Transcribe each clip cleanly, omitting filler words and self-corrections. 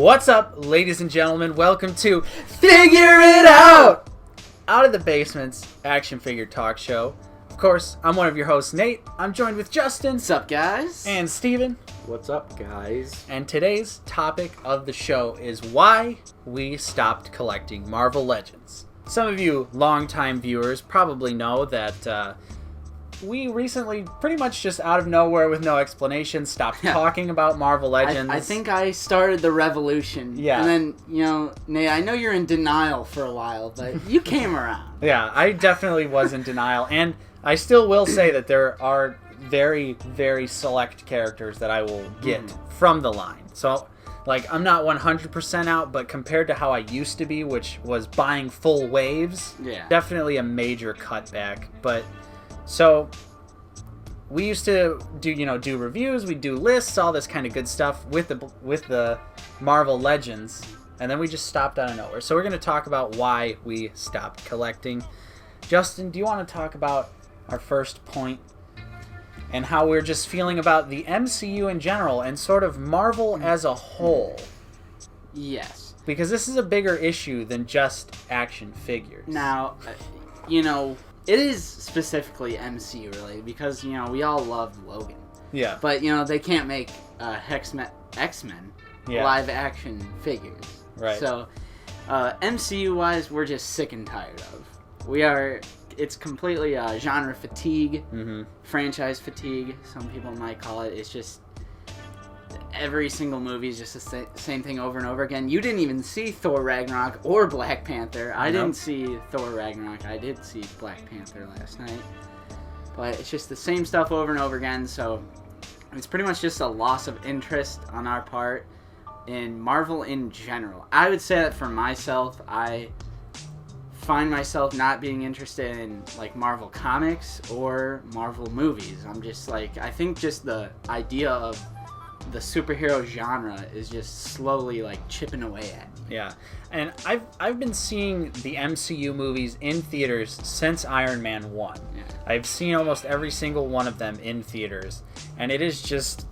What's up, ladies and gentlemen? Welcome to Figure It Out! Out of the Basement's action figure talk show. Of course, I'm one of your hosts, Nate. I'm joined with Justin. What's up, guys? And Steven. What's up, guys? And today's topic of the show is why we stopped collecting Marvel Legends. Some of you longtime viewers probably know that we recently, pretty much just out of nowhere with no explanation, stopped talking about Marvel Legends. I think I started the revolution. Yeah. And then, Nate, I know you're in denial for a while, but you came around. Yeah, I definitely was in denial. And I still will say that there are very, very select characters that I will get from the line. So, I'm not 100% out, but compared to how I used to be, which was buying full waves, definitely a major cutback. But... So, we used to do reviews, we'd do lists, all this kind of good stuff with the Marvel Legends, and then we just stopped out of nowhere. So we're going to talk about why we stopped collecting. Justin, do you want to talk about our first point and how we're just feeling about the MCU in general and sort of Marvel as a whole? Yes. Because this is a bigger issue than just action figures. Now, it is specifically MCU related because, we all love Logan. Yeah. But, they can't make X-Men live action figures. Right. So, MCU-wise, we're just sick and tired of. It's completely genre fatigue, franchise fatigue, some people might call it. It's just... every single movie is just the same thing over and over again. You didn't even see Thor Ragnarok or Black Panther. I didn't see Thor Ragnarok. I did see Black Panther last night. But it's just the same stuff over and over again, so it's pretty much just a loss of interest on our part in Marvel in general. I would say that for myself, I find myself not being interested in Marvel comics or Marvel movies. I'm just I think just the idea of the superhero genre is just slowly chipping away at me. Yeah, and I've been seeing the MCU movies in theaters since Iron Man 1. Yeah. I've seen almost every single one of them in theaters, and it is just,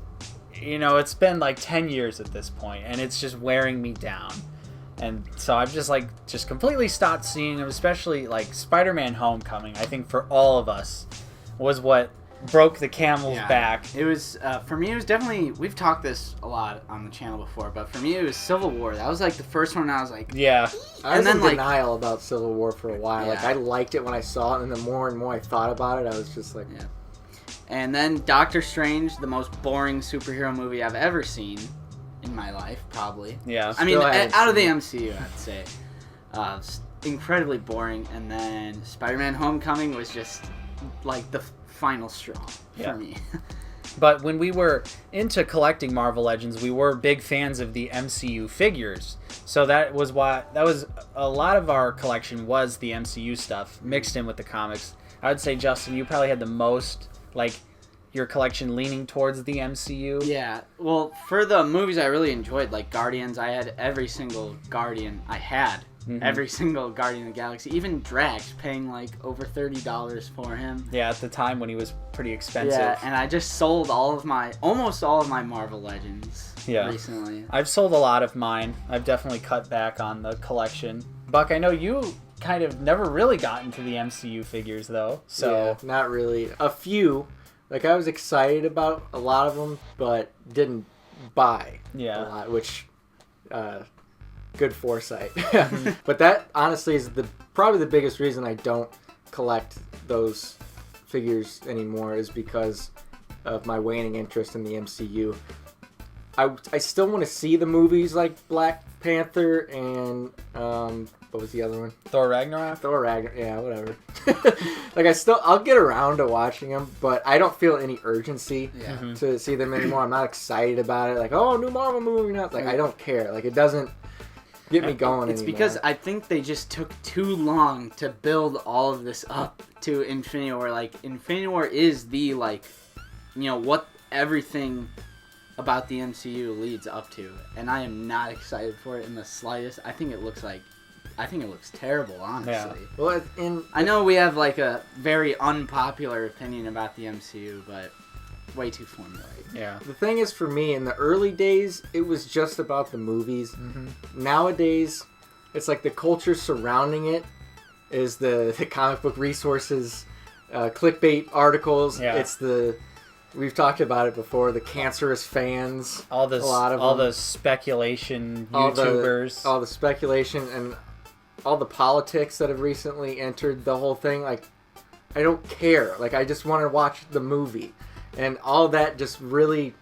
it's been 10 years at this point, and it's just wearing me down. And so I've just completely stopped seeing them, especially Spider-Man Homecoming. I think for all of us was what broke the camel's back. It was for me. It was definitely. We've talked this a lot on the channel before, but for me, it was Civil War. That was the first one. I was yeah. I was in denial about Civil War for a while. I liked it when I saw it, and the more and more I thought about it, I was just yeah. And then Doctor Strange, the most boring superhero movie I've ever seen in my life, probably. Yeah. I mean, out of the MCU, I'd say, incredibly boring. And then Spider-Man: Homecoming was just the final straw for me. But when we were into collecting Marvel Legends, we were big fans of the MCU figures. So that was a lot of our collection was the MCU stuff mixed in with the comics. I would say, Justin, you probably had the most your collection leaning towards the MCU. Yeah. Well, for the movies I really enjoyed, Guardians, I had every single Guardian I had. Every single Guardian of the Galaxy, even Drax, paying over $30 for him. Yeah, at the time when he was pretty expensive. Yeah, and I just sold almost all of my Marvel Legends recently. I've sold a lot of mine. I've definitely cut back on the collection. Buck, I know you kind of never really got into the MCU figures though. So yeah, not really. A few. I was excited about a lot of them, but didn't buy a lot, which... good foresight. But that honestly is probably the biggest reason I don't collect those figures anymore is because of my waning interest in the MCU. I still want to see the movies like Black Panther and what was the other one? Thor Ragnarok? Yeah, whatever. I'll get around to watching them, but I don't feel any urgency to see them anymore. I'm not excited about it. New Marvel movie. Not I don't care. It doesn't get me going It's anymore. because I think they just took too long to build all of this up to Infinity War. Infinity War is the, what everything about the MCU leads up to. And I am not excited for it in the slightest. I think it looks terrible, honestly. Yeah. Well, I know we have, a very unpopular opinion about the MCU, but way too formulaic. Yeah. The thing is, for me, in the early days, it was just about the movies. Nowadays, it's like the culture surrounding it is the comic book resources, clickbait articles. Yeah. It's we've talked about it before, the cancerous fans. All the speculation YouTubers. All the speculation and all the politics that have recently entered the whole thing. Like, I don't care. Like, I just want to watch the movie. And all that just really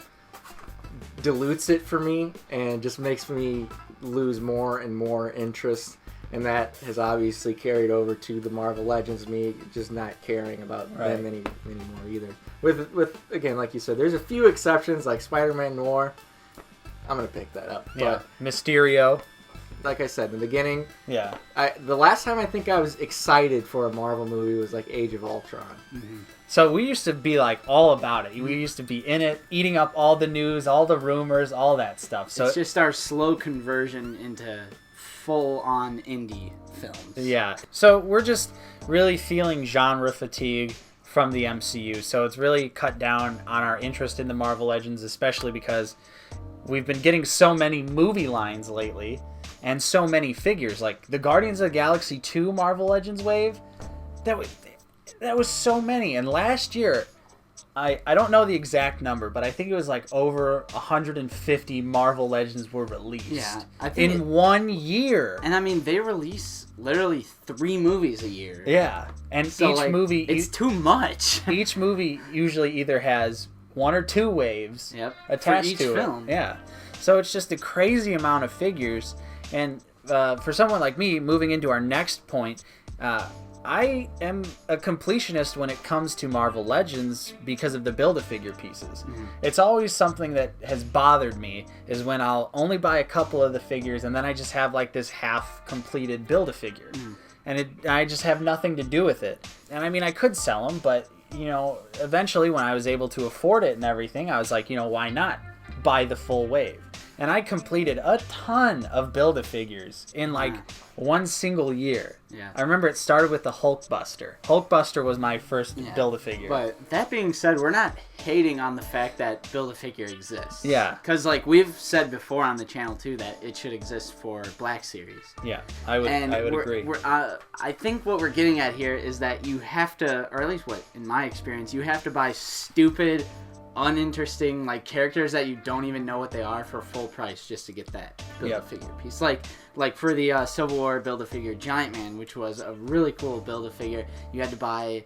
dilutes it for me and just makes me lose more and more interest. And that has obviously carried over to the Marvel Legends, me just not caring about them anymore either. With again, like you said, there's a few exceptions, like Spider-Man Noir. I'm going to pick that up. Yeah. But Mysterio. Like I said in the beginning, yeah. The last time I think I was excited for a Marvel movie was like Age of Ultron. Mm-hmm. So we used to be like all about it. We used to be in it, eating up all the news, all the rumors, all that stuff. So it's just our slow conversion into full-on indie films. Yeah. So we're just really feeling genre fatigue from the MCU. So it's really cut down on our interest in the Marvel Legends, especially because we've been getting so many movie lines lately and so many figures. Like the Guardians of the Galaxy 2 Marvel Legends wave, that was so many. And last year, I don't know the exact number, but I think it was like over 150 Marvel Legends were released. Yeah, I think in 1 year. And I mean, they release literally 3 movies a year. Yeah, and so, each movie it's too much. Each movie usually either has 1 or 2 waves attached for each to film. it. Yeah, so it's just a crazy amount of figures. And for someone like me, moving into our next point, I am a completionist when it comes to Marvel Legends because of the Build-A-Figure pieces. Mm-hmm. It's always something that has bothered me, is when I'll only buy a couple of the figures and then I just have like this half-completed Build-A-Figure. Mm. And I just have nothing to do with it. And I mean, I could sell them, but, you know, eventually when I was able to afford it and everything, I was like, you know, why not buy the full wave? And I completed a ton of Build-A-Figures in like one single year. Yeah. I remember it started with the Hulkbuster. Hulkbuster was my first Build-A-Figure. But that being said, we're not hating on the fact that Build-A-Figure exists. Yeah. Because like we've said before on the channel too that it should exist for Black Series. Yeah, I would agree. I think what we're getting at here is that you have to, or at least what in my experience, you have to buy stupid, uninteresting like characters that you don't even know what they are for full price just to get that Build-A-Figure piece. Like for the Civil War Build-A-Figure Giant Man, which was a really cool Build-A-Figure, you had to buy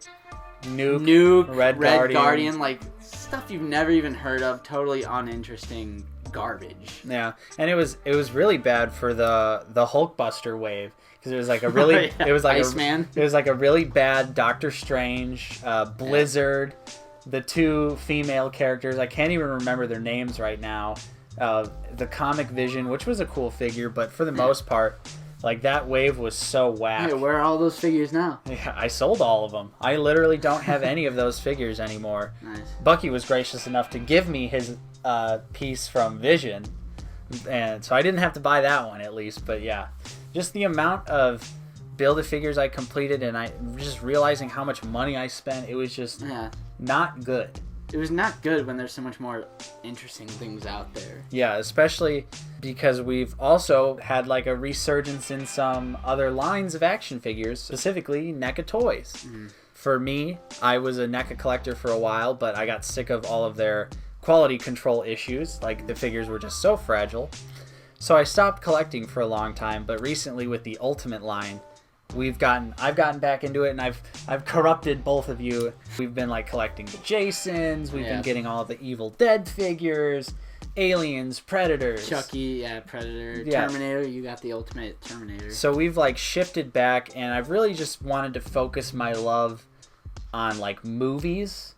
Nuke, Red Guardian, like stuff you've never even heard of, totally uninteresting garbage. Yeah, and it was really bad for the Hulkbuster wave because it was like a really it was like Iceman. It was like a really bad Doctor Strange, Blizzard. The 2 female characters, I can't even remember their names right now. The Comic Vision, which was a cool figure, but for the most part, like that wave was so whack. Hey, where are all those figures now? Yeah, I sold all of them. I literally don't have any of those figures anymore. Nice. Bucky was gracious enough to give me his piece from Vision, and so I didn't have to buy that one at least. But yeah, just the amount of Build-A-Figures I completed, and I just realizing how much money I spent, it was just not good. It was not good when there's so much more interesting things out there. Yeah, especially because we've also had like a resurgence in some other lines of action figures, specifically NECA toys. Mm-hmm. For me, I was a NECA collector for a while, but I got sick of all of their quality control issues. Like the figures were just so fragile. So I stopped collecting for a long time, but recently with the Ultimate line, I've gotten back into it, and I've corrupted both of you. We've been like collecting the Jasons, we've been getting all the Evil Dead figures, Aliens, Predators. Chucky, Predator, Terminator, you got the Ultimate Terminator. So we've like shifted back, and I've really just wanted to focus my love on like movies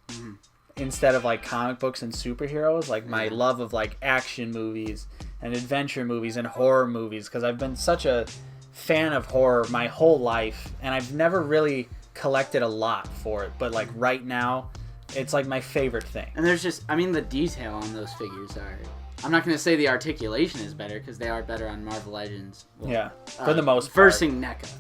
instead of like comic books and superheroes. Like my love of like action movies and adventure movies and horror movies, because I've been such a fan of horror my whole life, and I've never really collected a lot for it, but like right now it's like my favorite thing. And there's just, I mean, the detail on those figures are, I'm not going to say the articulation is better because they are better on Marvel Legends. Well, for the most part. Versing NECA,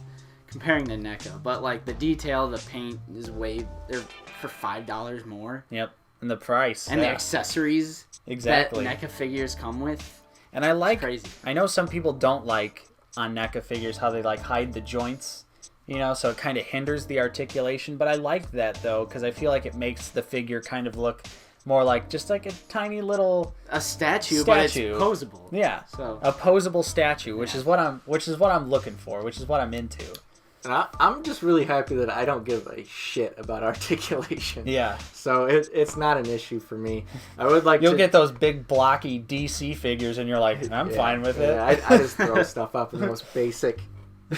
comparing to NECA, but like the detail, the paint is they're for $5 more. Yep. And the price. And the accessories exactly that NECA figures come with. And I like, crazy. I know some people don't like on NECA figures how they like hide the joints, you know, so it kind of hinders the articulation. But I like that though, because I feel like it makes the figure kind of look more like just like a tiny little statue, but it's posable. Yeah, so a posable statue, which is what I'm looking for, which is what I'm into. And I'm just really happy that I don't give a shit about articulation. Yeah. So it's not an issue for me. I would like You'll get those big blocky DC figures and you're like, I'm fine with it. I just throw stuff up in the most basic.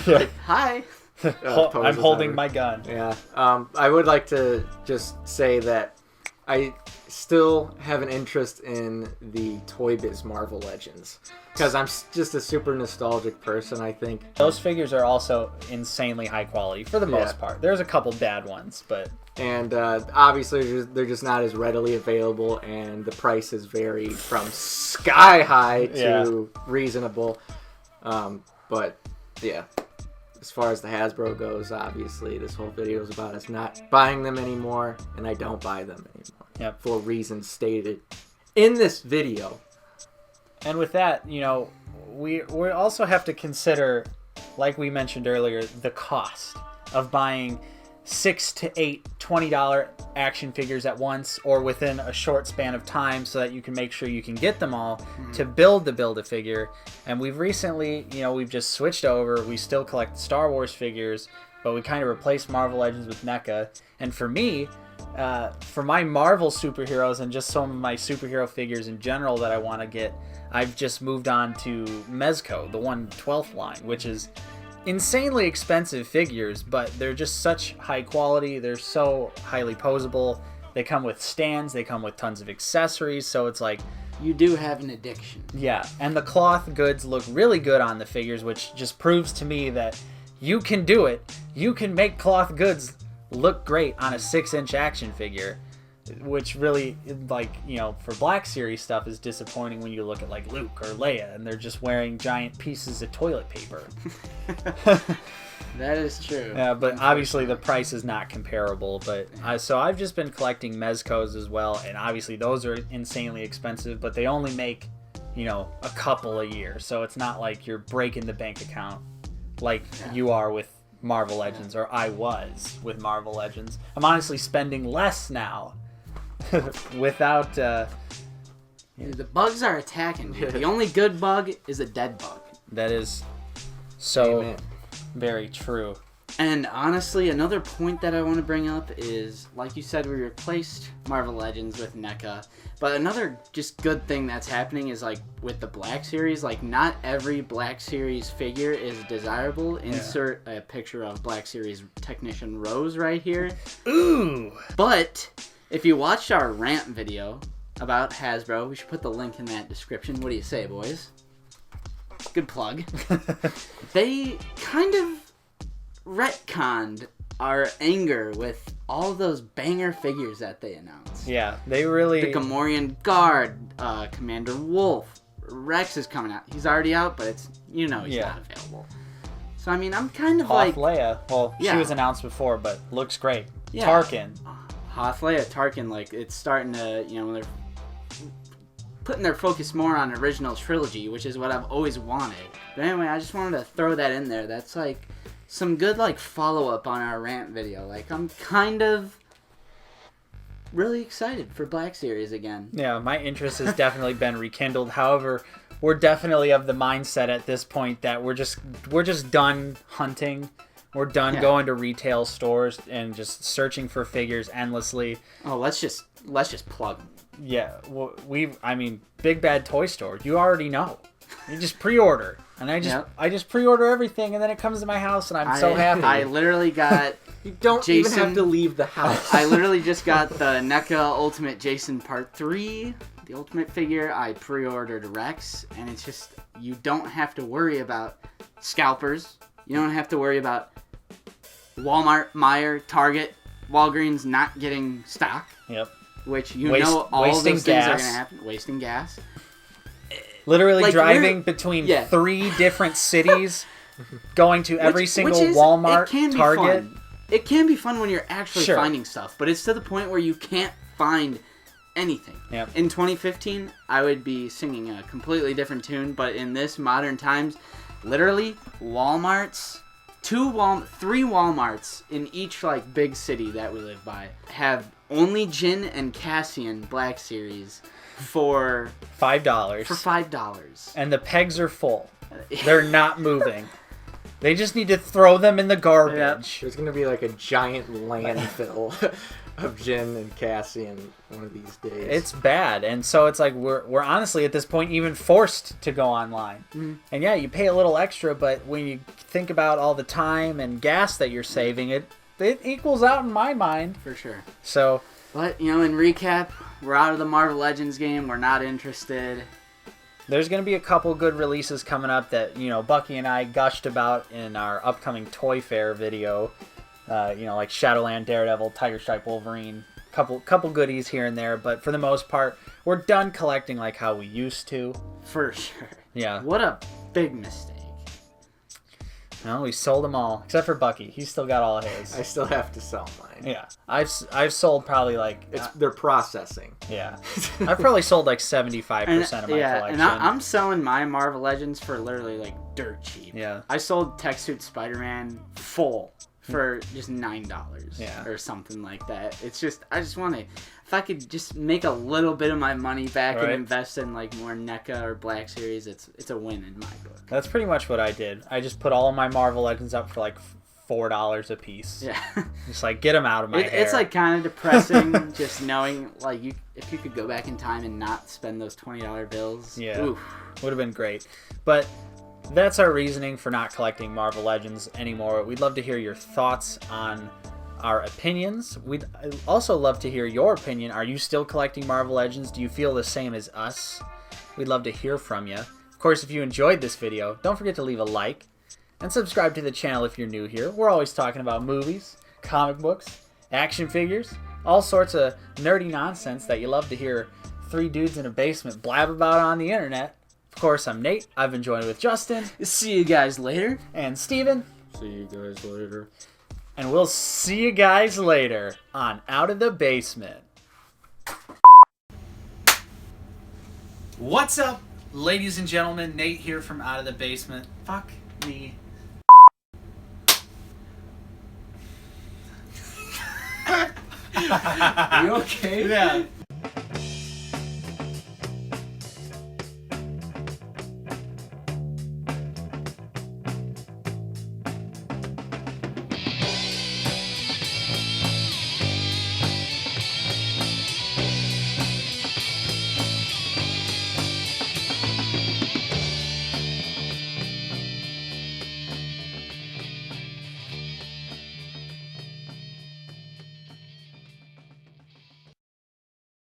Like, hi. I'm holding my gun. Yeah. I would like to just say that I still have an interest in the Toy Biz Marvel Legends. Because I'm just a super nostalgic person, I think. Those figures are also insanely high quality for the most part. There's a couple bad ones, but... And obviously they're just not as readily available, and the prices vary from sky high to reasonable. But, yeah. As far as the Hasbro goes, obviously, this whole video is about us not buying them anymore, and I don't buy them anymore. Yep. For reasons stated in this video. And with that, you know, we also have to consider, like we mentioned earlier, the cost of buying 6 to 8 $20 action figures at once or within a short span of time so that you can make sure you can get them all to build the Build-A-Figure. And we've recently, you know, we've just switched over. We still collect Star Wars figures, but we kind of replaced Marvel Legends with NECA. And for me, for my Marvel superheroes and just some of my superhero figures in general that I want to get, I've just moved on to Mezco, the 1/12th line, which is insanely expensive figures, but they're just such high quality. They're so highly posable. They come with stands. They come with tons of accessories. So it's like... You do have an addiction. Yeah, and the cloth goods look really good on the figures, which just proves to me that you can do it. You can make cloth goods look great on a 6-inch action figure, which really, like, you know, for Black Series stuff is disappointing when you look at like Luke or Leia and they're just wearing giant pieces of toilet paper. That is true. Yeah, but obviously the price is not comparable. But so I've just been collecting Mezcos as well, and obviously those are insanely expensive, but they only make, you know, a couple a year, so it's not like you're breaking the bank account like you are with Marvel Legends, or I was with Marvel Legends. I'm honestly spending less now without... The bugs are attacking you. The only good bug is a dead bug. That is so Amen. Very true. And honestly, another point that I want to bring up is, like you said, we replaced Marvel Legends with NECA. But another just good thing that's happening is, like, with the Black Series, like, not every Black Series figure is desirable. Insert a picture of Black Series Technician Rose right here. Ooh! But if you watched our rant video about Hasbro, we should put the link in that description. What do you say, boys? Good plug. They kind of retconned our anger with all those banger figures that they announced. Yeah, they really... The Gamorrean Guard, Commander Wolf, Rex is coming out. He's already out, but it's, you know, he's not available. So, I mean, I'm kind of Hoth Leia. Well, yeah. She was announced before, but looks great. Yeah. Tarkin. Hoth Leia, Tarkin, like, it's starting to, you know, they're putting their focus more on original trilogy, which is what I've always wanted. But anyway, I just wanted to throw that in there. That's, like, some good, like, follow-up on our rant video. Like, I'm kind of really excited for Black Series again. Yeah, my interest has definitely been rekindled. However, we're definitely of the mindset at this point that we're just done hunting. We're done going to retail stores and just searching for figures endlessly. Oh, let's just plug them. Yeah, well, I mean, Big Bad Toy Store. You already know. You just pre-order, and I just pre-order everything, and then it comes to my house, and I'm so happy. I literally got. You don't even have to leave the house. I literally just got the NECA Ultimate Jason Part 3, the Ultimate figure. I pre-ordered Rex, and it's just, you don't have to worry about scalpers. You don't have to worry about Walmart, Meijer, Target, Walgreens not getting stock. Yep. Which you know all those things are going to happen. Wasting gas. Literally like driving between 3 different cities, going to every single Walmart, Target. It can be fun when you're actually finding stuff, but it's to the point where you can't find anything. Yep. In 2015, I would be singing a completely different tune, but in this modern times, literally Walmarts, 3 Walmarts in each like big city that we live by have only Gin and Cassian Black Series for $5. For $5. And the pegs are full. They're not moving. They just need to throw them in the garbage. Yep. There's going to be like a giant landfill of Gin and Cassian one of these days. It's bad. And so it's like we're honestly at this point even forced to go online. Mm. And yeah, you pay a little extra, but when you think about all the time and gas that you're saving, it equals out in my mind. For sure. So, but, you know, in recap, we're out of the Marvel Legends game. We're not interested. There's going to be a couple good releases coming up that, you know, Bucky and I gushed about in our upcoming Toy Fair video. You know, like Shadowland, Daredevil, Tiger Stripe, Wolverine. Couple goodies here and there. But for the most part, we're done collecting like how we used to. For sure. Yeah. What a big mistake. No, we sold them all. Except for Bucky. He's still got all his. I still have to sell mine. Yeah. I've sold probably like... they're processing. Yeah. I've probably sold like 75% of my collection. And I'm selling my Marvel Legends for literally like dirt cheap. Yeah. I sold Tech Suit Spider-Man full for just $9. Yeah. Or something like that. It's just, I just want to... If I could just make a little bit of my money back and invest in like more NECA or Black Series, it's a win in my book. That's pretty much what I did. I just put all of my Marvel Legends up for like $4 a piece. Yeah. Just like get them out of my hair. It's like kind of depressing just knowing like if you could go back in time and not spend those $20 bills. Yeah. Oof. Would have been great. But that's our reasoning for not collecting Marvel Legends anymore. We'd love to hear your thoughts on our opinions. We'd also love to hear your opinion. Are you still collecting Marvel Legends? Do you feel the same as us? We'd love to hear from you. Of course, if you enjoyed this video, don't forget to leave a like and subscribe to the channel if you're new here. We're always talking about movies, comic books, action figures, all sorts of nerdy nonsense that you love to hear 3 dudes in a basement blab about on the internet. Of course, I'm Nate. I've been joined with Justin. See you guys later. And Steven. See you guys later. And we'll see you guys later on Out of the Basement. What's up, ladies and gentlemen? Nate here from Out of the Basement. Fuck me. You okay? Yeah.